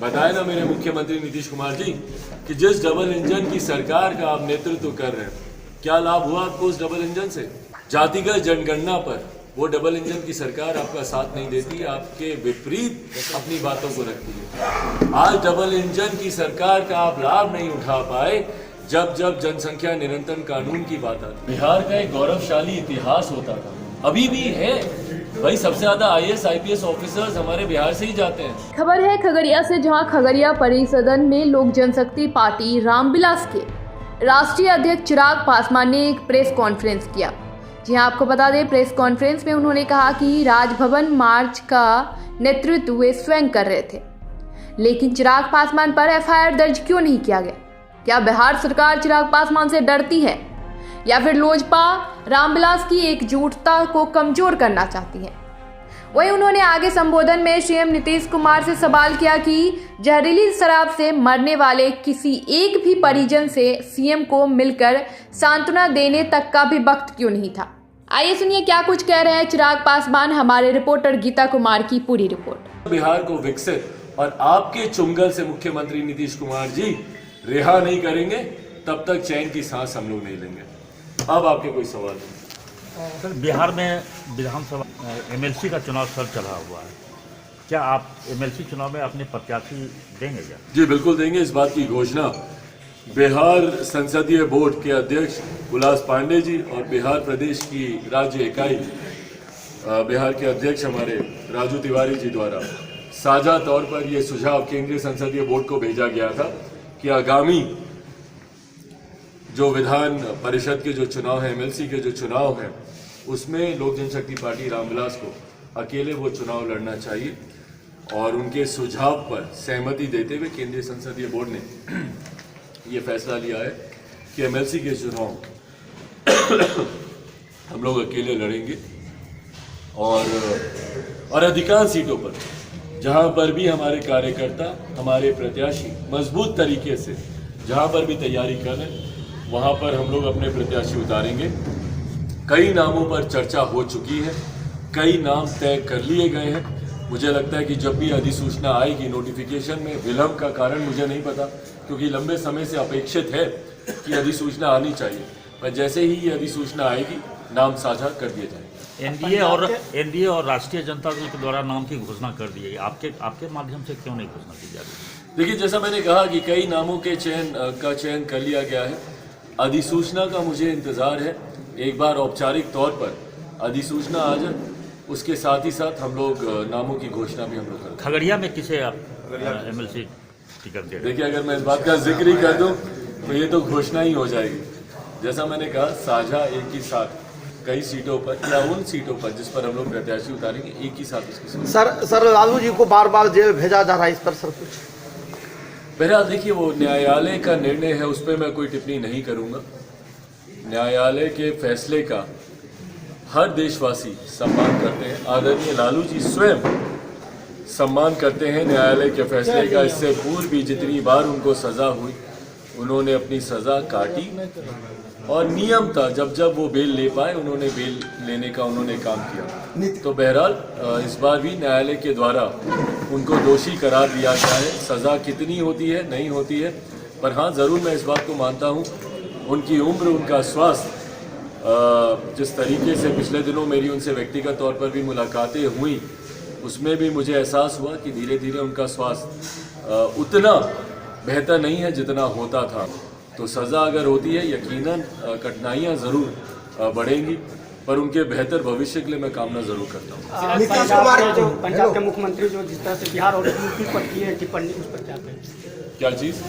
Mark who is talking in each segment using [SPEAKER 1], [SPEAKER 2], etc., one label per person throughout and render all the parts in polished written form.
[SPEAKER 1] बताए ना मेरे मुख्यमंत्री नीतीश कुमार जी कि जिस डबल इंजन की सरकार का आप नेतृत्व कर रहे हैं, क्या लाभ हुआ आपको उस डबल इंजन से? जातिगत जनगणना पर वो डबल इंजन की सरकार आपका साथ नहीं देती, आपके विपरीत अपनी बातों को रखती है। आज डबल इंजन की सरकार का आप लाभ नहीं उठा पाए जब जब जनसंख्या निरंतर कानून की बात आती। बिहार का एक गौरवशाली इतिहास होता था, अभी भी है भाई। सबसे ज्यादा IAS IPS ऑफिसर्स हमारे बिहार से ही जाते हैं।
[SPEAKER 2] खबर है खगड़िया से, जहां खगड़िया परिसदन में लोक जनशक्ति पार्टी रामविलास के राष्ट्रीय अध्यक्ष चिराग पासवान ने एक प्रेस कॉन्फ्रेंस किया। जी हां, आपको बता दें, प्रेस कॉन्फ्रेंस में उन्होंने कहा कि राजभवन मार्च का नेतृत्व वे स्वयं कर रहे थे, लेकिन चिराग पासवान पर FIR दर्ज क्यों नहीं किया गया? क्या बिहार सरकार चिराग पासवान से डरती है या फिर लोजपा रामविलास की एकजुटता को कमजोर करना चाहती है? वहीं उन्होंने आगे संबोधन में CM नीतीश कुमार से सवाल किया कि जहरीली शराब से मरने वाले किसी एक भी परिजन से CM को मिलकर सांत्वना देने तक का भी वक्त क्यों नहीं था। आइए सुनिए क्या कुछ कह रहे हैं चिराग पासवान। हमारे रिपोर्टर गीता कुमार की पूरी रिपोर्ट।
[SPEAKER 1] बिहार को विकसित और आपके चुंगल से मुख्यमंत्री नीतीश कुमार जी रिहा नहीं करेंगे तब तक चैन की सांस हम लोग नहीं लेंगे। अब आपके कोई सवाल नहीं?
[SPEAKER 3] सर, बिहार में विधानसभा MLC का चुनाव सर चला हुआ है, क्या आप MLC चुनाव में अपने प्रत्याशी देंगे क्या?
[SPEAKER 1] जी बिल्कुल देंगे। इस बात की घोषणा बिहार संसदीय बोर्ड के अध्यक्ष उल्लास पांडे जी और बिहार प्रदेश की राज्य इकाई बिहार के अध्यक्ष हमारे राजू तिवारी जी द्वारा साझा तौर पर यह सुझाव केंद्रीय संसदीय बोर्ड को भेजा गया था कि आगामी जो विधान परिषद के जो चुनाव है, MLC के जो चुनाव है, उसमें लोक जनशक्ति पार्टी रामविलास को अकेले वो चुनाव लड़ना चाहिए। और उनके सुझाव पर सहमति देते हुए केंद्रीय संसदीय बोर्ड ने ये फैसला लिया है कि MLC के चुनाव हम लोग अकेले लड़ेंगे और अधिकांश सीटों पर जहां पर भी हमारे कार्यकर्ता, हमारे प्रत्याशी मजबूत तरीके से जहां पर भी तैयारी कर रहे हैं, वहां पर हम लोग अपने प्रत्याशी उतारेंगे। कई नामों पर चर्चा हो चुकी है, कई नाम तय कर लिए गए हैं। मुझे लगता है कि जब भी अधिसूचना आएगी, नोटिफिकेशन में विलंब का कारण मुझे नहीं पता, क्योंकि लंबे समय से अपेक्षित है कि अधिसूचना आनी चाहिए, पर जैसे ही ये अधिसूचना आएगी नाम साझा कर दिए जाएंगे।
[SPEAKER 3] एनडीए और राष्ट्रीय जनता दल के द्वारा नाम की घोषणा कर दी है, आपके माध्यम से क्यों नहीं घोषणा की जा रही?
[SPEAKER 1] देखिए, जैसा मैंने कहा कि कई नामों के चयन कर लिया गया है। अधिसूचना का मुझे इंतजार है, एक बार औपचारिक तौर पर अधिसूचना आ जाए, उसके साथ ही साथ हम लोग नामों की घोषणा भी हम लोग करें।
[SPEAKER 3] खगड़िया में किसे आप MLC टिकट दे?
[SPEAKER 1] देखिए, अगर मैं इस बात का जिक्र ही कर दूं तो ये तो घोषणा ही हो जाएगी। जैसा मैंने कहा, साझा एक ही साथ कई सीटों पर या उन सीटों पर जिस पर हम लोग प्रत्याशी उतारेंगे, एक ही साथ उसकी
[SPEAKER 4] सर लालू जी को बार बार जेल भेजा जा रहा है, इस पर सर कुछ?
[SPEAKER 1] बहरहाल देखिए, वो न्यायालय का निर्णय है, उस पर मैं कोई टिप्पणी नहीं करूंगा। न्यायालय के फैसले का हर देशवासी सम्मान करते हैं। आदरणीय लालू जी स्वयं सम्मान करते हैं न्यायालय के फैसले का। इससे पूर्व भी जितनी बार उनको सजा हुई, उन्होंने अपनी सजा काटी और नियम था, जब जब वो बेल ले पाए उन्होंने बेल लेने का उन्होंने काम किया। तो बहरहाल इस बार भी न्यायालय के द्वारा उनको दोषी करार दिया गया है। सज़ा कितनी होती है नहीं होती है, पर हाँ ज़रूर मैं इस बात को मानता हूँ, उनकी उम्र, उनका स्वास्थ्य, जिस तरीके से पिछले दिनों मेरी उनसे व्यक्तिगत तौर पर भी मुलाकातें हुई, उसमें भी मुझे एहसास हुआ कि धीरे धीरे उनका स्वास्थ्य उतना बेहतर नहीं है जितना होता था। तो सज़ा अगर होती है, यकीनन कठिनाइयाँ ज़रूर बढ़ेंगी, पर उनके बेहतर भविष्य के लिए मैं कामना जरूर करता हूँ।
[SPEAKER 5] नीतीश कुमार जो पंजाब के मुख्यमंत्री जो जिस तरह से बिहार और यूपी पर की है टिप्पणी, उस पर क्या कहें?
[SPEAKER 1] क्या चीज़?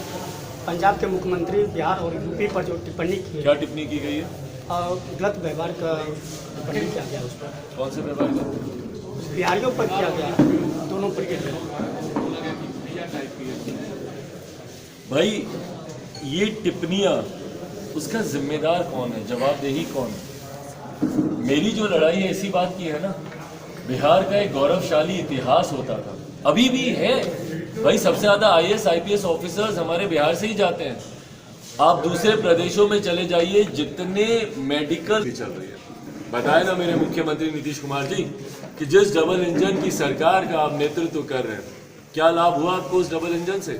[SPEAKER 5] पंजाब के मुख्यमंत्री बिहार और यूपी पर जो टिप्पणी की है,
[SPEAKER 1] क्या टिप्पणी की गई है?
[SPEAKER 5] गलत व्यवहार का टिप्पणी किया गया, उस पर
[SPEAKER 1] कौन से व्यवहार का?
[SPEAKER 5] बिहारियों पर किया गया, दोनों पर किया गया।
[SPEAKER 1] भाई, ये टिप्पणियाँ, उसका जिम्मेदार कौन है, जवाबदेही कौन है? मेरी जो लड़ाई है इसी बात की है ना। बिहार का एक गौरवशाली इतिहास होता था, अभी भी है भाई। सबसे ज्यादा IAS IPS ऑफिसर्स हमारे बिहार से ही जाते हैं। आप दूसरे प्रदेशों में चले जाइए, जितने मेडिकल चल रही है। बताए ना मेरे मुख्यमंत्री नीतीश कुमार जी कि जिस डबल इंजन की सरकार का आप नेतृत्व कर रहे हैं, क्या लाभ हुआ आपको उस डबल इंजन से?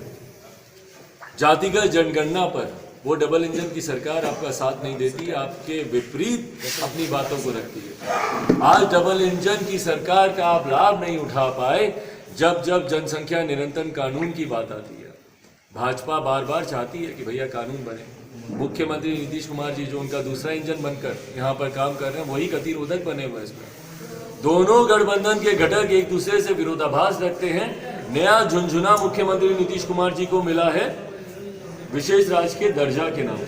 [SPEAKER 1] जातिगत जनगणना पर वो डबल इंजन की सरकार आपका साथ नहीं देती, आपके विपरीत अपनी बातों को रखती है। आज डबल इंजन की सरकार का आप लाभ नहीं उठा पाए जब जब जनसंख्या निरंतर कानून की बात आती है। भाजपा बार बार चाहती है कि भैया कानून बने। मुख्यमंत्री नीतीश कुमार जी जो उनका दूसरा इंजन बनकर यहाँ पर काम कर रहे हैं, वही गतिरोधक बने हुए इसमें। दोनों गठबंधन के घटक एक दूसरे से विरोधाभास रखते हैं। नया झुंझुना मुख्यमंत्री नीतीश कुमार जी को मिला है विशेष राज्य के दर्जा के नाम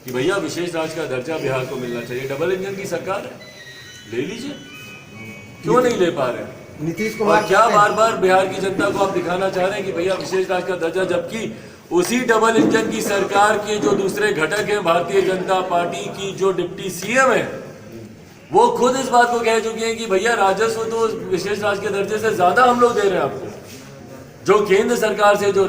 [SPEAKER 1] कि भैया विशेष राज्य का दर्जा बिहार को मिलना चाहिए। डबल इंजन की सरकार है, ले लीजिए, क्यों नहीं ले पा रहे हैं?
[SPEAKER 4] नीतीश
[SPEAKER 1] और
[SPEAKER 4] कुमार
[SPEAKER 1] क्या बार बार बिहार की जनता को आप दिखाना चाह रहे हैं कि भैया विशेष राज्य का दर्जा, जबकि उसी डबल इंजन की सरकार के जो दूसरे घटक हैं, भारतीय जनता पार्टी की जो डिप्टी सीएम है, वो खुद इस बात को कह चुके हैं कि भैया राजस्व तो विशेष राज्य के दर्जे से ज्यादा हम लोग दे रहे हैं आपको, जो केंद्र सरकार से जो